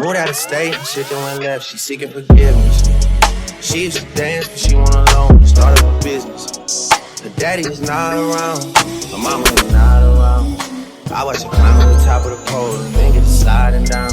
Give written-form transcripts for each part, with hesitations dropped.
moved out of state, chicken went left, she seeking forgiveness. She used to dance, but she went alone, started a business. Her daddy is not around, her mama is not around. I watch her climb to the top of the pole, her fingers sliding down.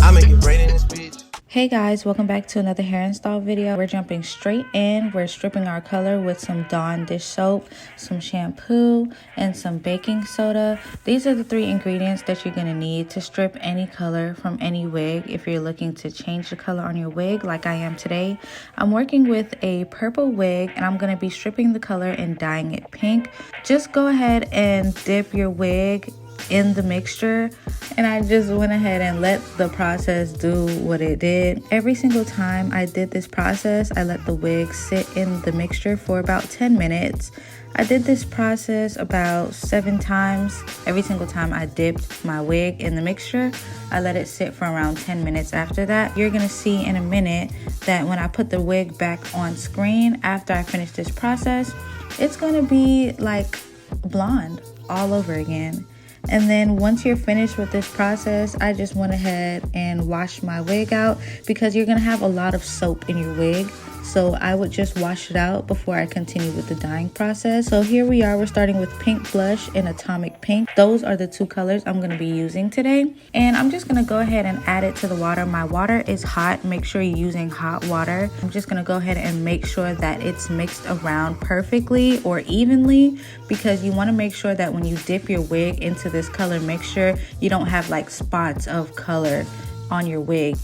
I make it rain in this bitch. Hey guys, welcome back to another hair install video. We're jumping straight in. We're stripping our color with some Dawn dish soap, some shampoo, and some baking soda. These are the 3 ingredients that you're gonna need to strip any color from any wig if you're looking to change the color on your wig like I am today. I'm working with a purple wig and I'm gonna be stripping the color and dyeing it pink. Just go ahead and dip your wig in the mixture, and I just went ahead and let the process do what it did. Every single time I did this process, I let the wig sit in the mixture for about 10 minutes. I did this process about 7 times. Every single time I dipped my wig in the mixture, I let it sit for around 10 minutes after that. You're gonna see in a minute that when I put the wig back on screen after I finish this process, it's gonna be like blonde all over again. And then once you're finished with this process, I just went ahead and washed my wig out because you're gonna have a lot of soap in your wig. So I would just wash it out before I continue with the dyeing process. So here we are, we're starting with pink blush and atomic pink. Those are the 2 colors I'm gonna be using today. And I'm just gonna go ahead and add it to the water. My water is hot, make sure you're using hot water. I'm just gonna go ahead and make sure that it's mixed around perfectly or evenly, because you wanna make sure that when you dip your wig into this color, make sure you don't have like spots of color on your wig.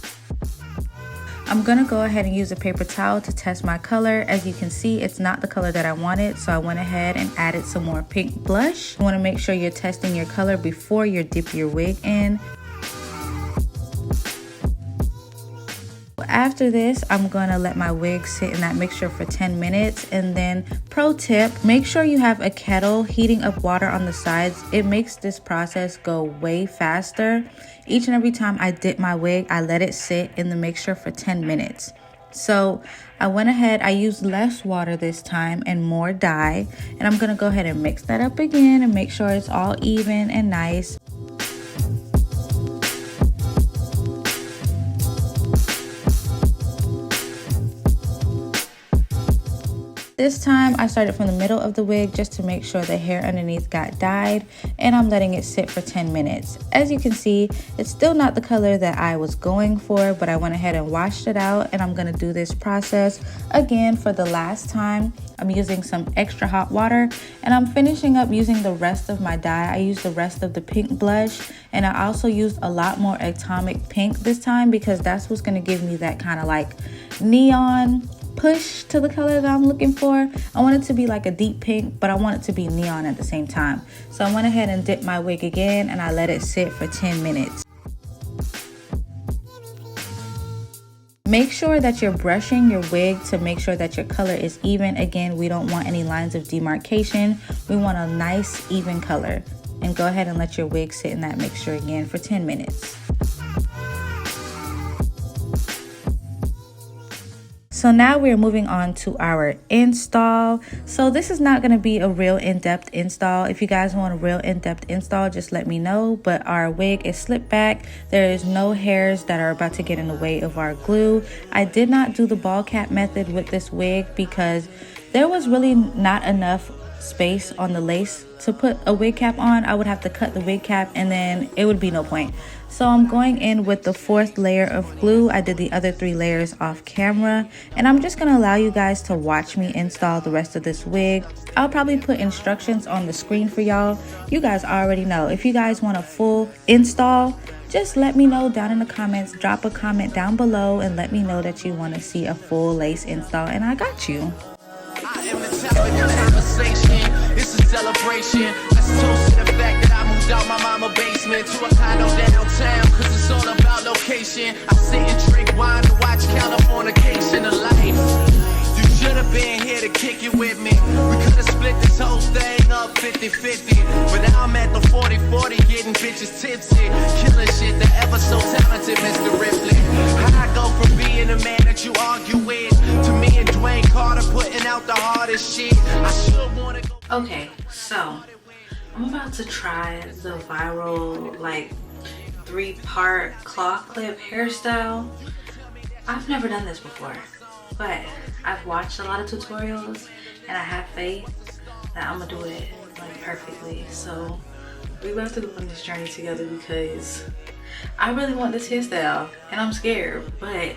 I'm gonna go ahead and use a paper towel to test my color. As you can see, it's not the color that I wanted, so I went ahead and added some more pink blush. You wanna make sure you're testing your color before you dip your wig in. After this, I'm gonna let my wig sit in that mixture for 10 minutes. And then, pro tip, make sure you have a kettle heating up water on the sides. It makes this process go way faster. Each and every time I dip my wig, I let it sit in the mixture for 10 minutes. So I went ahead, I used less water this time and more dye. And I'm gonna go ahead and mix that up again and make sure it's all even and nice. This time I started from the middle of the wig just to make sure the hair underneath got dyed, and I'm letting it sit for 10 minutes. As you can see, it's still not the color that I was going for, but I went ahead and washed it out, and I'm gonna do this process again for the last time. I'm using some extra hot water, and I'm finishing up using the rest of my dye. I used the rest of the pink blush, and I also used a lot more atomic pink this time because that's what's gonna give me that kind of like neon push to the color that I'm looking for. I want it to be like a deep pink, but I want it to be neon at the same time. So I went ahead and dipped my wig again and I let it sit for 10 minutes. Make sure that you're brushing your wig to make sure that your color is even. Again, we don't want any lines of demarcation. We want a nice even color. And go ahead and let your wig sit in that mixture again for 10 minutes. So now we're moving on to our install. So this is not going to be a real in-depth install. If you guys want a real in-depth install, just let me know. But our wig is slipped back. There is no hairs that are about to get in the way of our glue. I did not do the ball cap method with this wig because there was really not enough space on the lace to put a wig cap on. I would have to cut the wig cap and then it would be no point. So I'm going in with the 4th layer of glue. I did the other 3 layers off camera, and I'm just gonna allow you guys to watch me install the rest of this wig. I'll probably put instructions on the screen for y'all. You guys already know. If you guys want a full install, just let me know down in the comments. Drop a comment down below and let me know that you want to see a full lace install, and I got you. I am the topic of conversation. It's a celebration. Let's toast to the fact that I moved out my mama basement to a condo downtown, cause it's all about location. I sit and drink wine and watch Californication of life. You should have been here to kick it with me. We could have split this whole thing up 50-50. But now I'm at the 40-40 getting bitches tipsy. Killing shit, the ever so talented Mr. Ripley. How I go from being a man that you argue with to me and Dwayne Carter putting out the hardest shit. I should wanna go. Okay, so I'm about to try the viral like 3-part claw clip hairstyle. I've never done this before, but I've watched a lot of tutorials and I have faith that I'm gonna do it like perfectly. So we about to go on this journey together because I really want this hairstyle and I'm scared, but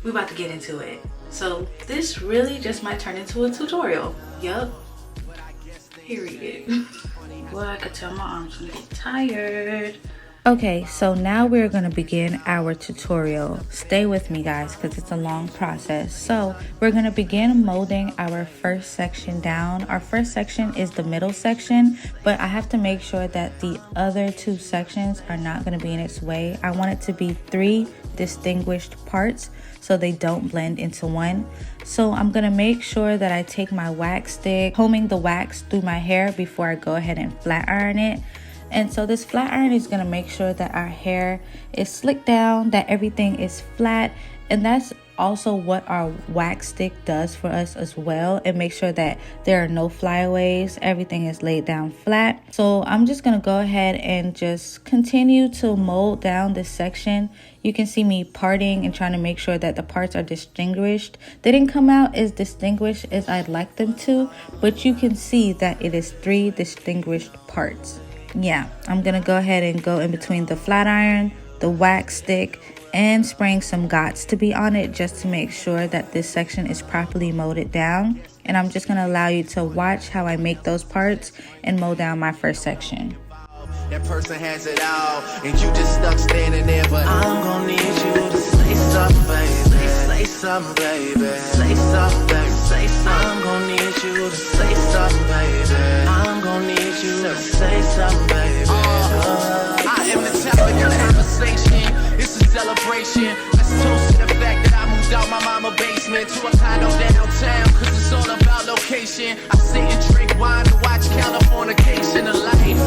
we about to get into it. So this really just might turn into a tutorial. Yup. Period. Well, I could tell my arms gonna get tired. Okay, so now we're gonna begin our tutorial. Stay with me, guys, because it's a long process. So we're gonna begin molding our first section down. Our first section is the middle section, but I have to make sure that the other 2 sections are not gonna be in its way. I want it to be 3 distinguished parts so they don't blend into one. So I'm gonna make sure that I take my wax stick, combing the wax through my hair before I go ahead and flat iron it. And so this flat iron is gonna make sure that our hair is slicked down, that everything is flat, and that's also what our wax stick does for us as well. It makes sure that there are no flyaways, everything is laid down flat. So I'm just gonna go ahead and just continue to mold down this section. You can see me parting and trying to make sure that the parts are distinguished. They didn't come out as distinguished as I'd like them to, but you can see that it is 3 distinguished parts. Yeah, I'm gonna go ahead and go in between the flat iron, the wax stick, and spraying some GOTS to be on it just to make sure that this section is properly molded down. And I'm just gonna allow you to watch how I make those parts and mold down my first section. That person has it all, and you just stuck standing there. But I'm gonna need you to say something, baby. Say something, baby. Say something, baby. Say something. I'm gonna need you to say something, baby. I'm gonna need you to say something, baby. I am the topic of conversation. It's a celebration. Let's toast to the fact that I moved out my mama basement to a condo downtown, cause it's all about location. I sit and drink wine and watch Californication of life.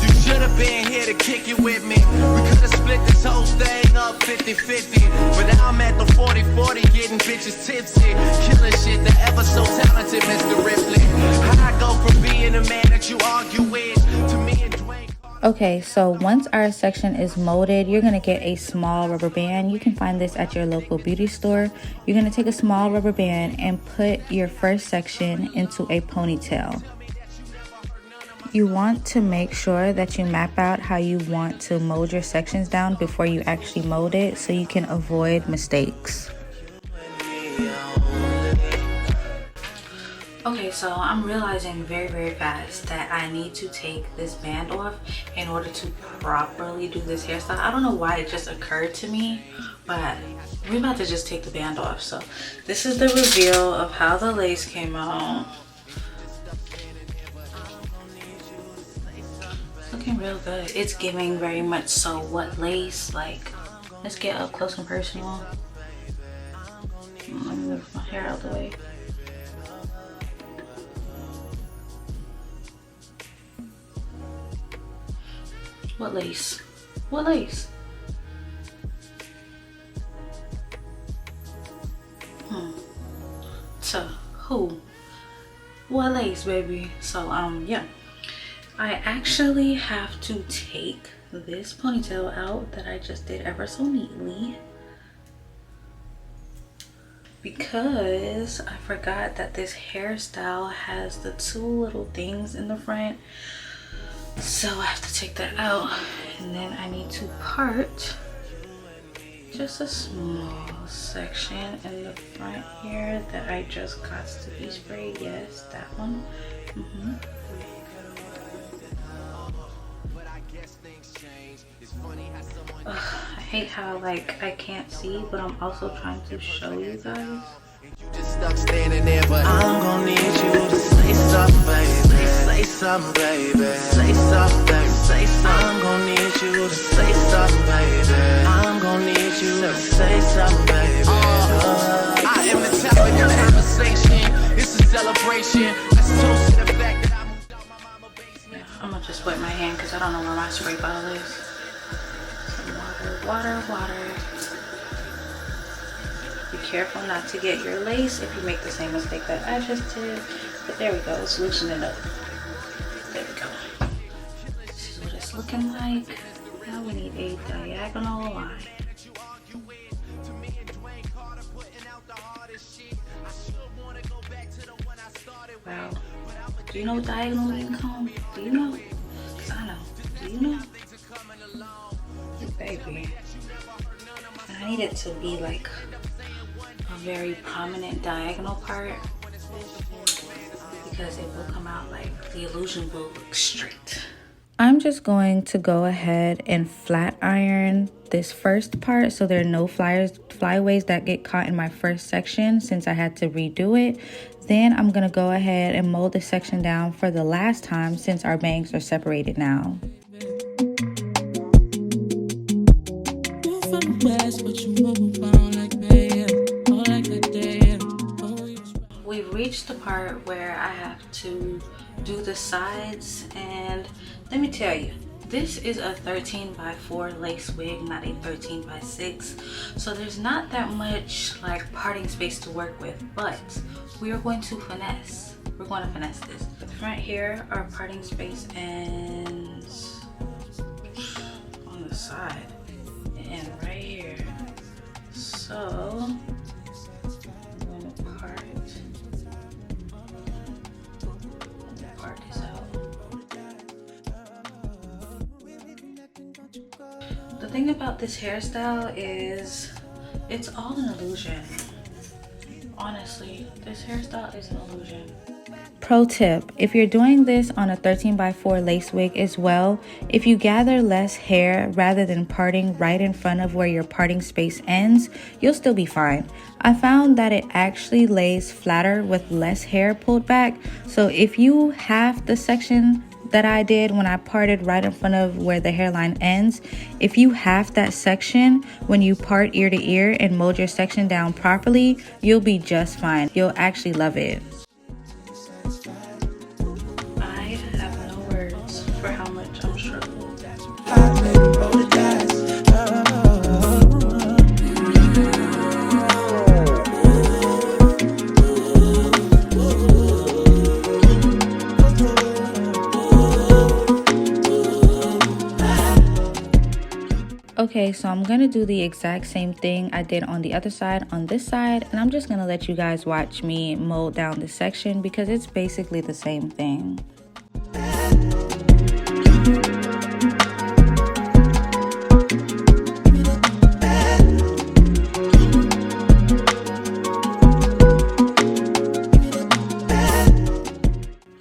You should have been here to kick it with me. We could have split this whole thing up 50-50. But now I'm at the 40-40 getting bitches tipsy. Killing shit, the ever so talented Mr. Ripley. How I go from being a man that you argue with to me and Dwayne. Okay, so once our section is molded, you're gonna get a small rubber band. You can find this at your local beauty store. You're gonna take a small rubber band and put your first section into a ponytail. You want to make sure that you map out how you want to mold your sections down before you actually mold it so you can avoid mistakes. Okay, so I'm realizing very fast that I need to take this band off in order to properly do this hairstyle. I don't know why it just occurred to me, but we're about to just take the band off. So this is the reveal of how the lace came out. Looking real good. It's giving very much so what lace. Like, let's get up close and personal. Let me move my hair out of the way. What lace? What lace? So who? What lace, baby? So yeah. I actually have to take this ponytail out that I just did ever so neatly because I forgot that this hairstyle has the 2 little things in the front. So I have to take that out, and then I need to part just a small section in the front here that I just got to be sprayed. Yes, that one. Ugh, I hate how like I can't see, but I'm also trying to show you guys. Just stuck standing there, but I'm gonna need you to say something, baby. Say something, baby. Say something, baby. Say something. I'm gonna need you to say something, baby. I'm gonna need you to say something, baby. I am the topic of conversation. It's a celebration. Let's toast to the fact that I moved out my mama basement. I'm gonna just wet my hand because I don't know where my spray bottle is. Some water. Be careful not to get your lace if you make the same mistake that I just did. But there we go, let's loosen it up. There we go. This is what it's looking like. Now we we need a diagonal line. Wow. Do you know what diagonal means, comb? Do you know? Because I know. Do you know? Baby. I need it to be like a very prominent diagonal part, because it will come out like the illusion will look straight. I'm just going to go ahead and flat iron this first part so there are no flyaways that get caught in my first section since I had to redo it. Then I'm going to go ahead and mold this section down for the last time since our bangs are separated now. We've reached the part where I have to do the sides, and let me tell you, this is a 13x4 lace wig, not a 13x6, so there's not that much like parting space to work with, but we are going to finesse. We're going to finesse this. The front here, our parting space ends on the side and right here. So I'm going to part this out. The thing about this hairstyle is it's all an illusion. Honestly, this hairstyle is an illusion. Pro tip, if you're doing this on a 13x4 lace wig as well, if you gather less hair rather than parting right in front of where your parting space ends, you'll still be fine. I found that it actually lays flatter with less hair pulled back. So if you have the section that I did when I parted right in front of where the hairline ends, if you have that section when you part ear to ear and mold your section down properly, you'll be just fine. You'll actually love it. I have no words for how much I'm struggling. Okay, so I'm gonna do the exact same thing I did on the other side on this side, and I'm just gonna let you guys watch me mold down this section because it's basically the same thing.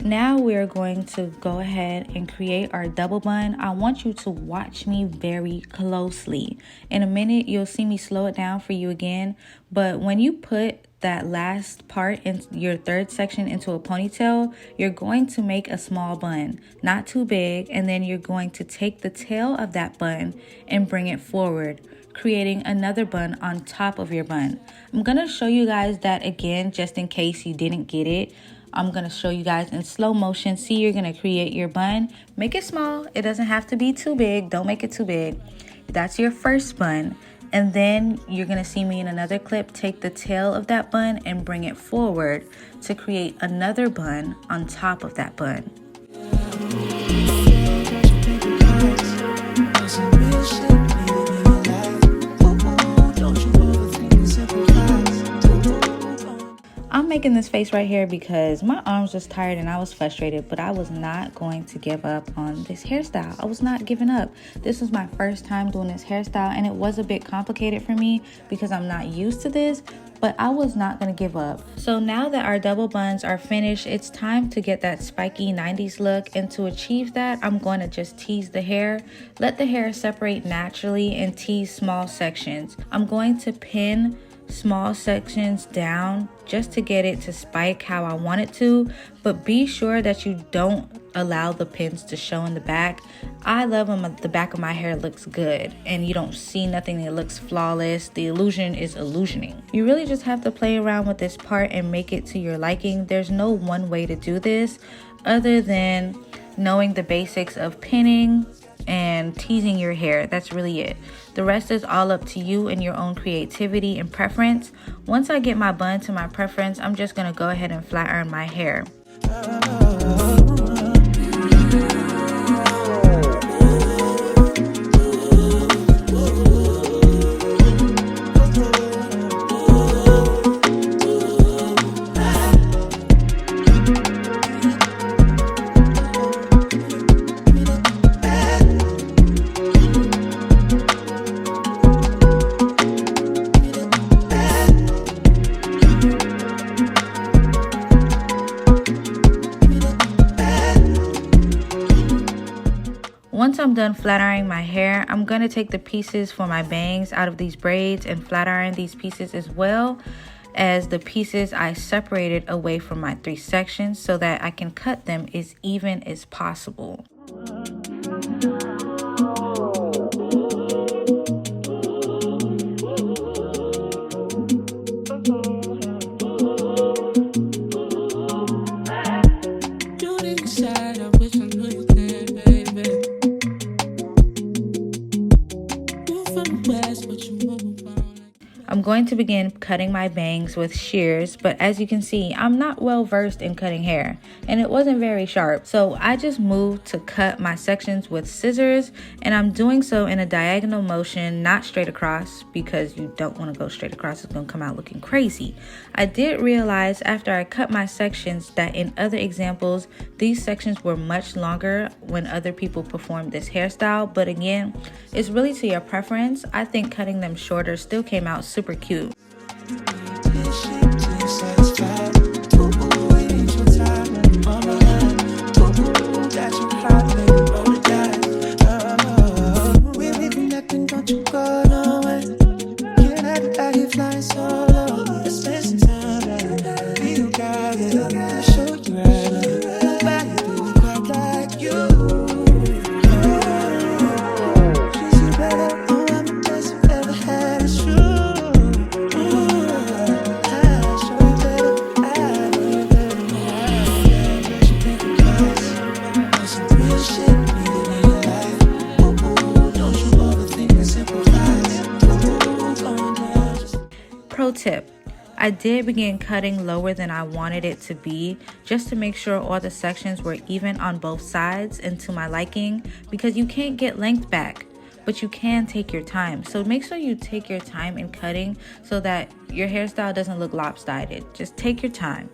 Now we're going to go ahead and create our double bun. I want you to watch me very closely. In a minute, you'll see me slow it down for you again. But when you put that last part in your third section into a ponytail, you're going to make a small bun, not too big. And then you're going to take the tail of that bun and bring it forward, creating another bun on top of your bun. I'm going to show you guys that again, just in case you didn't get it. I'm going to show you guys in slow motion. See, you're going to create your bun. Make it small. It doesn't have to be too big. Don't make it too big. That's your first bun. And then you're going to see me in another clip take the tail of that bun and bring it forward to create another bun on top of that bun. I'm making this face right here because my arms was tired and I was frustrated, but I was not going to give up on this hairstyle. I was not giving up. This was my first time doing this hairstyle and it was a bit complicated for me because I'm not used to this, but I was not going to give up. So now that our double buns are finished, it's time to get that spiky 90s look, and to achieve that, I'm going to just tease the hair. Let the hair separate naturally and tease small sections. I'm going to pin small sections down just to get it to spike how I want it to, but be sure that you don't allow the pins to show in the back. I love when the back of my hair looks good and you don't see nothing, it looks flawless. The illusion is illusioning. You really just have to play around with this part and make it to your liking. There's no one way to do this other than knowing the basics of pinning and teasing your hair. That's really it. The rest is all up to you and your own creativity and preference. Once I get my bun to my preference, I'm just gonna go ahead and flat iron my hair. I'm done flat ironing my hair, I'm gonna take the pieces for my bangs out of these braids and flat iron these pieces as well as the pieces I separated away from my 3 sections so that I can cut them as even as possible. I'm going to begin cutting my bangs with shears, but as you can see, I'm not well versed in cutting hair and it wasn't very sharp. So I just moved to cut my sections with scissors, and I'm doing so in a diagonal motion, not straight across, because you don't want to go straight across. It's going to come out looking crazy. I did realize after I cut my sections that in other examples, these sections were much longer when other people performed this hairstyle, but again, it's really to your preference. I think cutting them shorter still came out super cute. Pro tip, I did begin cutting lower than I wanted it to be just to make sure all the sections were even on both sides and to my liking, because you can't get length back, but you can take your time. So make sure you take your time in cutting so that your hairstyle doesn't look lopsided. Just take your time.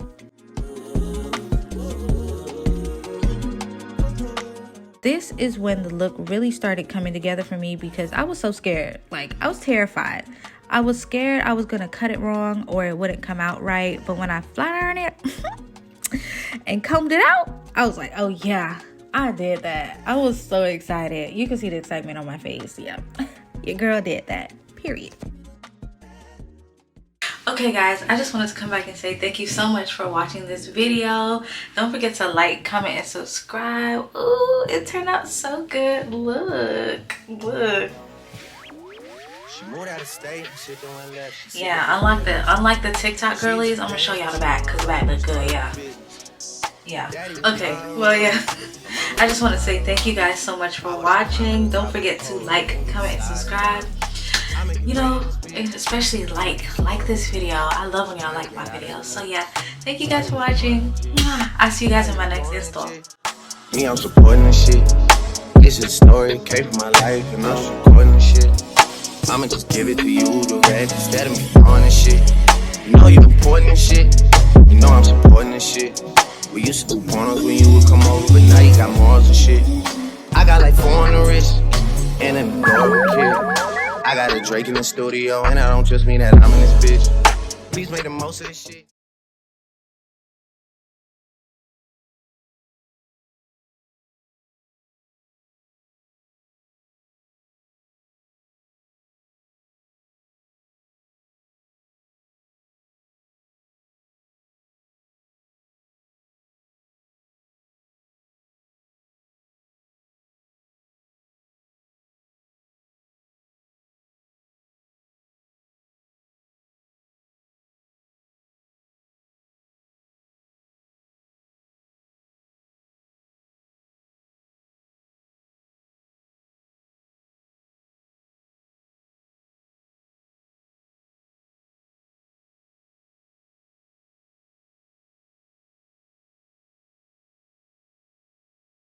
This is when the look really started coming together for me because I was so scared. Like, I was terrified. I was scared I was gonna cut it wrong or it wouldn't come out right. But when I flat ironed it and combed it out, I was like, oh yeah, I did that. I was so excited. You can see the excitement on my face. Yeah, your girl did that, period. Okay guys, I just wanted to come back and say thank you so much for watching this video. Don't forget to like, comment, and subscribe. Ooh, it turned out so good. Look. Yeah, unlike the TikTok girlies, I'm gonna show y'all the back because the back look good. Yeah. Okay, well, yeah. I just want to say thank you guys so much for watching. Don't forget to like, comment, and subscribe. You know, especially like this video. I love when y'all like my videos. So yeah, thank you guys for watching. I'll see you guys in my next install. Me, I'm supporting this shit. This is a story, came from my life, and I'm supporting this shit. I'ma just give it to you, the rest, instead of me throwing this shit. You know you important this shit. You know I'm supporting this shit. We used to do pornos when you would come over, but now you got morals and shit. I got like 4 on the wrist, and an adorable kid. I got a Drake in the studio, and I don't just mean that I'm in this bitch. Please make the most of this shit.